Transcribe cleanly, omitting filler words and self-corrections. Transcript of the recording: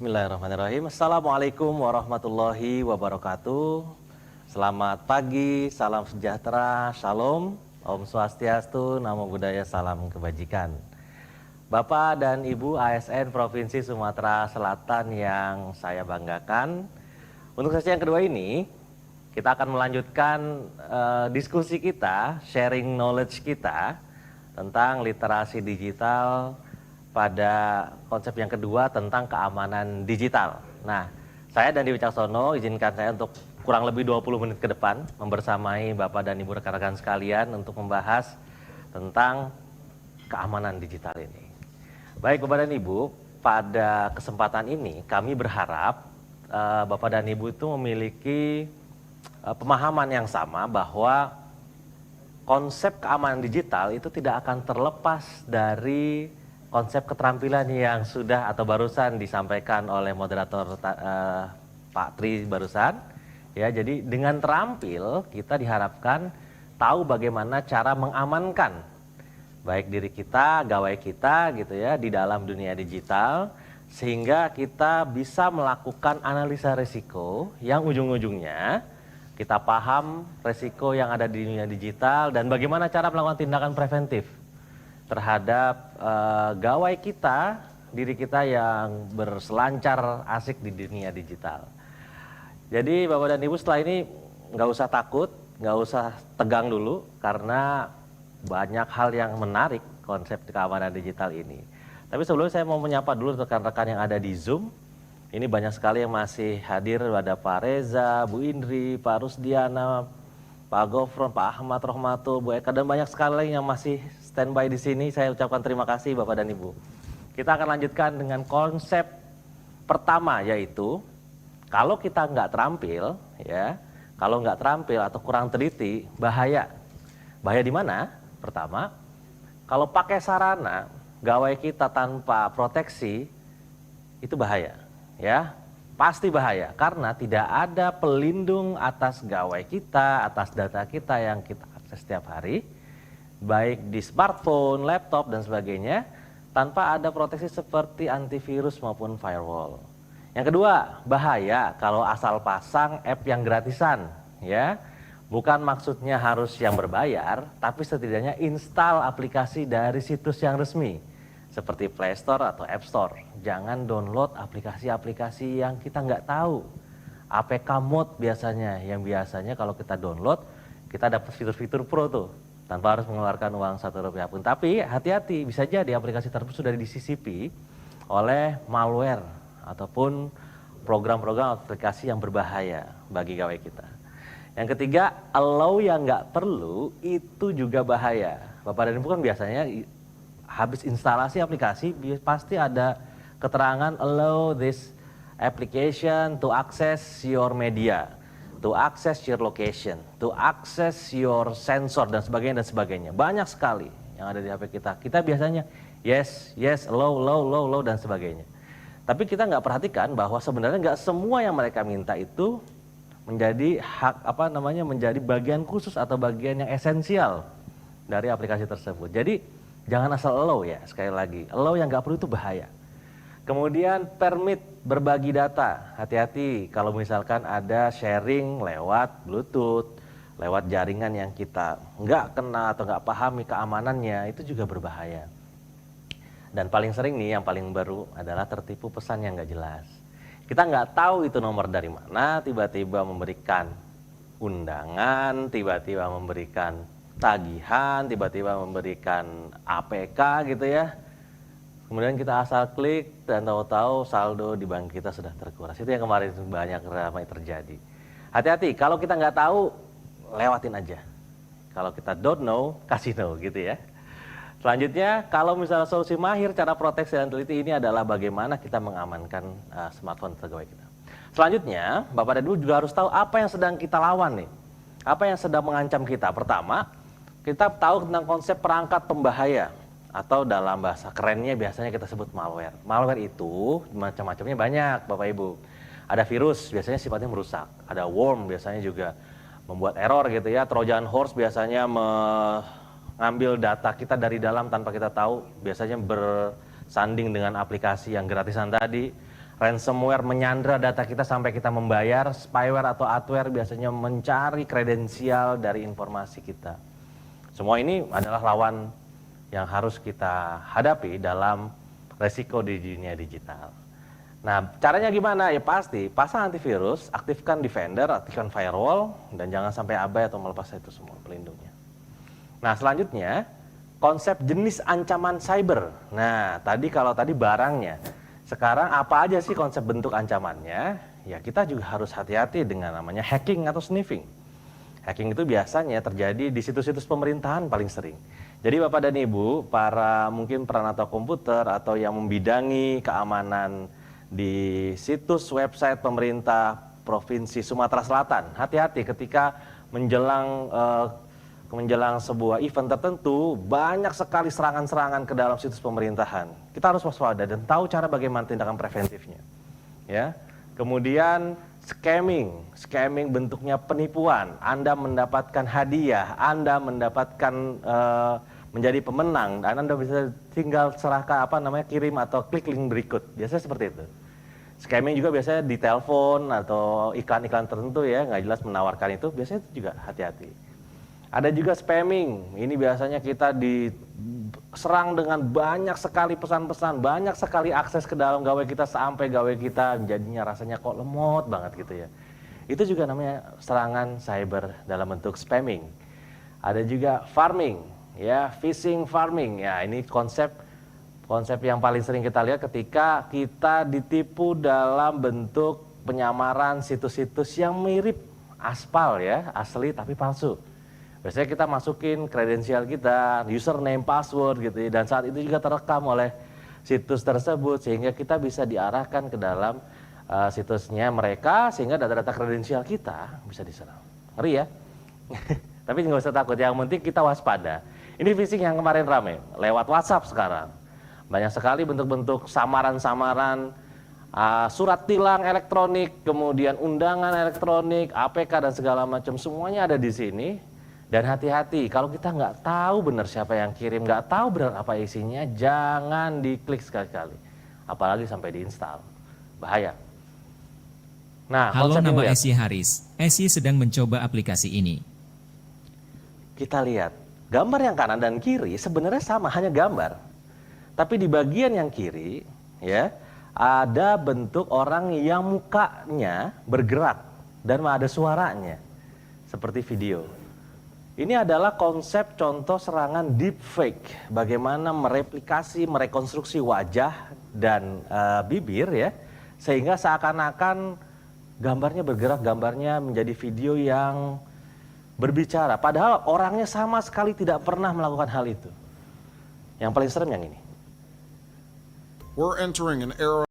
Bismillahirrahmanirrahim. Assalamualaikum warahmatullahi wabarakatuh. Selamat pagi, salam sejahtera, shalom, Om Swastiastu, Namo Buddhaya, salam kebajikan. Bapak dan Ibu ASN Provinsi Sumatera Selatan yang saya banggakan, untuk sesi yang kedua ini kita akan melanjutkan diskusi kita, sharing knowledge kita tentang literasi digital pada konsep yang kedua tentang keamanan digital. Nah, saya Dandi Wicaksono izinkan saya untuk kurang lebih 20 menit ke depan membersamai Bapak dan Ibu rekan-rekan sekalian untuk membahas tentang keamanan digital ini. Baik Bapak dan Ibu, pada kesempatan ini kami berharap Bapak dan Ibu itu memiliki pemahaman yang sama bahwa konsep keamanan digital itu tidak akan terlepas dari konsep keterampilan yang sudah atau barusan disampaikan oleh moderator Pak Tri barusan. Ya, jadi dengan terampil kita diharapkan tahu bagaimana cara mengamankan baik diri kita, gawai kita gitu ya di dalam dunia digital, sehingga kita bisa melakukan analisa risiko yang ujung-ujungnya kita paham risiko yang ada di dunia digital dan bagaimana cara melakukan tindakan preventif terhadap gawai kita, diri kita yang berselancar asik di dunia digital. Jadi Bapak dan Ibu setelah ini nggak usah takut, nggak usah tegang dulu karena banyak hal yang menarik konsep keamanan digital ini. Tapi sebelumnya saya mau menyapa dulu rekan-rekan yang ada di Zoom. Ini banyak sekali yang masih hadir, ada Pak Reza, Bu Indri, Pak Rusdiana, Pak Gofron, Pak Ahmad Rohmatul, Bu Eka, dan banyak sekali yang masih standby di sini. Saya ucapkan terima kasih Bapak dan Ibu. Kita akan lanjutkan dengan konsep pertama, yaitu kalau kita nggak terampil, ya, kalau nggak terampil atau kurang teliti, bahaya. Bahaya di mana? Pertama, kalau pakai sarana gawai kita tanpa proteksi, itu bahaya, ya. Pasti bahaya karena tidak ada pelindung atas gawai kita, atas data kita yang kita akses setiap hari, baik di smartphone, laptop, dan sebagainya, tanpa ada proteksi seperti antivirus maupun firewall. Yang kedua, bahaya kalau asal pasang app yang gratisan, ya. Bukan maksudnya harus yang berbayar, tapi setidaknya install aplikasi dari situs yang resmi, seperti Play Store atau App Store. Jangan download aplikasi-aplikasi yang kita nggak tahu. APK mode biasanya, yang biasanya kalau kita download, kita dapat fitur-fitur pro tuh, tanpa harus mengeluarkan uang Rp1 pun. Tapi hati-hati, bisa jadi aplikasi tersebut sudah disisipi oleh malware ataupun program-program aplikasi yang berbahaya bagi gawai kita. Yang ketiga, allow yang nggak perlu itu juga bahaya. Bapak dan Ibu kan biasanya habis instalasi aplikasi pasti ada keterangan allow this application to access your media, to access your location, to access your sensor, dan sebagainya. Banyak sekali yang ada di HP kita. Kita biasanya yes, allow, dan sebagainya. Tapi kita nggak perhatikan bahwa sebenarnya nggak semua yang mereka minta itu menjadi menjadi bagian khusus atau bagian yang esensial dari aplikasi tersebut. Jadi jangan asal allow ya, sekali lagi. Allow yang nggak perlu itu bahaya. Kemudian permit berbagi data. Hati-hati kalau misalkan ada sharing lewat Bluetooth, lewat jaringan yang kita nggak kenal atau nggak pahami keamanannya, itu juga berbahaya. Dan paling sering nih, yang paling baru adalah tertipu pesan yang nggak jelas. Kita nggak tahu itu nomor dari mana, tiba-tiba memberikan undangan, tiba-tiba memberikan tagihan, tiba-tiba memberikan APK gitu ya. Kemudian kita asal klik dan tahu-tahu saldo di bank kita sudah terkuras. Itu yang kemarin banyak ramai terjadi. Hati-hati, kalau kita nggak tahu, lewatin aja. Kalau kita don't know, kasih know gitu ya. Selanjutnya, kalau misalnya solusi mahir cara proteksi dan teliti ini adalah bagaimana kita mengamankan smartphone pegawai kita. Selanjutnya, Bapak dan Ibu juga harus tahu apa yang sedang kita lawan nih. Apa yang sedang mengancam kita. Pertama, kita tahu tentang konsep perangkat pembahaya, atau dalam bahasa kerennya biasanya kita sebut malware. Malware itu macam-macamnya banyak Bapak Ibu. Ada virus, biasanya sifatnya merusak. Ada worm, biasanya juga membuat error gitu ya. Trojan horse biasanya mengambil data kita dari dalam tanpa kita tahu. Biasanya bersanding dengan aplikasi yang gratisan tadi. ransomware menyandra data kita sampai kita membayar, spyware atau adware biasanya mencari kredensial dari informasi kita. Semua ini adalah lawan yang harus kita hadapi dalam resiko di dunia digital. Nah, caranya gimana? Ya pasti, pasang antivirus, aktifkan Defender, aktifkan firewall, dan jangan sampai abai atau melepas itu semua pelindungnya. Nah, selanjutnya, konsep jenis ancaman cyber. Nah, kalau tadi barangnya, sekarang apa aja sih konsep bentuk ancamannya? Ya, kita juga harus hati-hati dengan namanya hacking atau sniffing. Hacking itu biasanya terjadi di situs-situs pemerintahan paling sering. Jadi Bapak dan Ibu, para mungkin peranata komputer atau yang membidangi keamanan di situs website pemerintah Provinsi Sumatera Selatan, hati-hati ketika menjelang sebuah event tertentu, banyak sekali serangan-serangan ke dalam situs pemerintahan. Kita harus waspada dan tahu cara bagaimana tindakan preventifnya. Ya. Kemudian scamming bentuknya penipuan. Anda mendapatkan hadiah, Anda mendapatkan menjadi pemenang, dan Anda bisa tinggal serahkan kirim atau klik link berikut. Biasanya seperti itu. Scamming juga biasanya di telepon atau iklan-iklan tertentu ya, nggak jelas menawarkan itu, biasanya itu juga hati-hati. Ada juga spamming, ini biasanya kita diserang dengan banyak sekali pesan-pesan, banyak sekali akses ke dalam gawai kita sampai gawai kita jadinya rasanya kok lemot banget gitu ya. Itu juga namanya serangan cyber dalam bentuk spamming. Ada juga farming, ya, phishing farming, ya ini konsep yang paling sering kita lihat ketika kita ditipu dalam bentuk penyamaran situs-situs yang mirip aspal ya, asli tapi palsu. Biasanya kita masukin kredensial kita, username, password gitu ya, dan saat itu juga terekam oleh situs tersebut sehingga kita bisa diarahkan ke dalam situsnya mereka sehingga data-data kredensial kita bisa diserang. Ngeri ya? Tapi nggak usah takut, yang penting kita waspada. Ini phishing yang kemarin rame, lewat WhatsApp sekarang. Banyak sekali bentuk-bentuk samaran-samaran, surat tilang elektronik, kemudian undangan elektronik, APK dan segala macam, semuanya ada di sini. Dan hati-hati, kalau kita nggak tahu benar siapa yang kirim, nggak tahu benar apa isinya, jangan diklik sekali-kali. Apalagi sampai diinstal, bahaya. Nah, halo, nama Esi Haris. Esi sedang mencoba aplikasi ini. Kita lihat, gambar yang kanan dan kiri sebenarnya sama, hanya gambar. Tapi di bagian yang kiri, ya, ada bentuk orang yang mukanya bergerak dan ada suaranya, seperti video. Ini adalah konsep contoh serangan deepfake, bagaimana mereplikasi, merekonstruksi wajah dan bibir ya, sehingga seakan-akan gambarnya bergerak, gambarnya menjadi video yang berbicara. Padahal orangnya sama sekali tidak pernah melakukan hal itu. Yang paling serem yang ini. We're entering an era